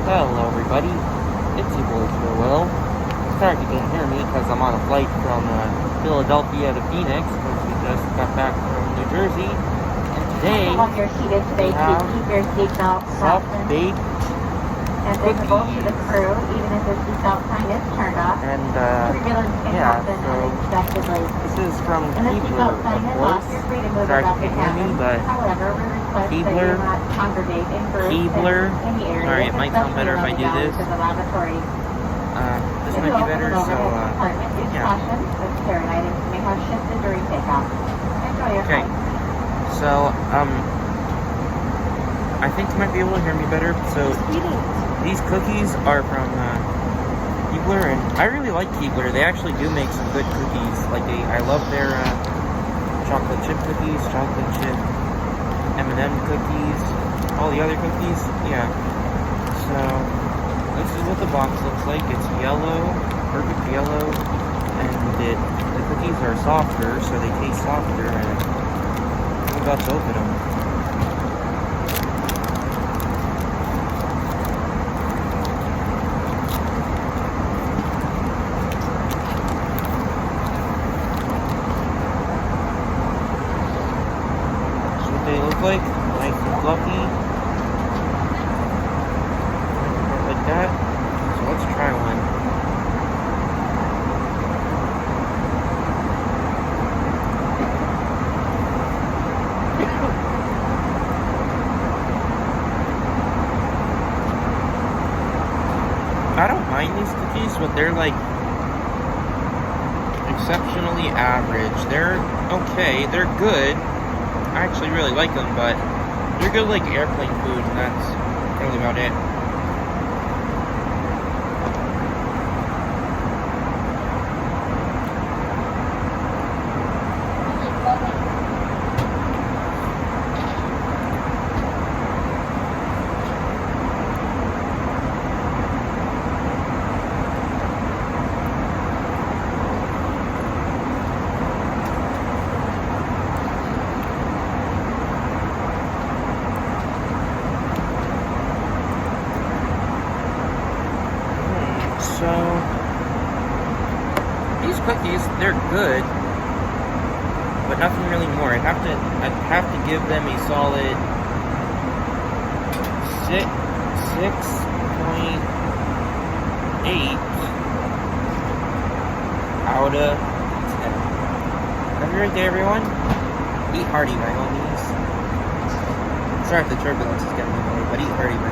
Hello everybody, it's your boy Will. Sorry if you can't hear me because I'm on a flight from Philadelphia to Phoenix because we just got back from New Jersey. And today we have soft-baked visible to the crew, even if the seatbelt sign is turned off. And yeah, so this is from Keebler, of course. Sorry if you can't hear me, but Keebler, sorry, it might sound better if I do this. This might be better, so yeah. Okay, so I think you might be able to hear me better. So these cookies are from Keebler, and I really like Keebler. They actually do make some good cookies. Like I love their chocolate chip cookies, chocolate chip M&M cookies, all the other cookies. Yeah. So this is what the box looks like. It's yellow, perfect yellow, and the cookies are softer, so they taste softer. And I'm about to open them. They look like nice and fluffy, like that. So let's try one. I don't mind these cookies, but they're like exceptionally average. They're okay, they're good. I actually really like them, but they're good like airplane food, and that's really about it. So, these cookies, they're good, but nothing really more. I'd have to give them a solid 6.8 out of 10. Have a great day, everyone. Eat hearty, by all means. Sorry if the turbulence is getting in the way, but eat hearty, by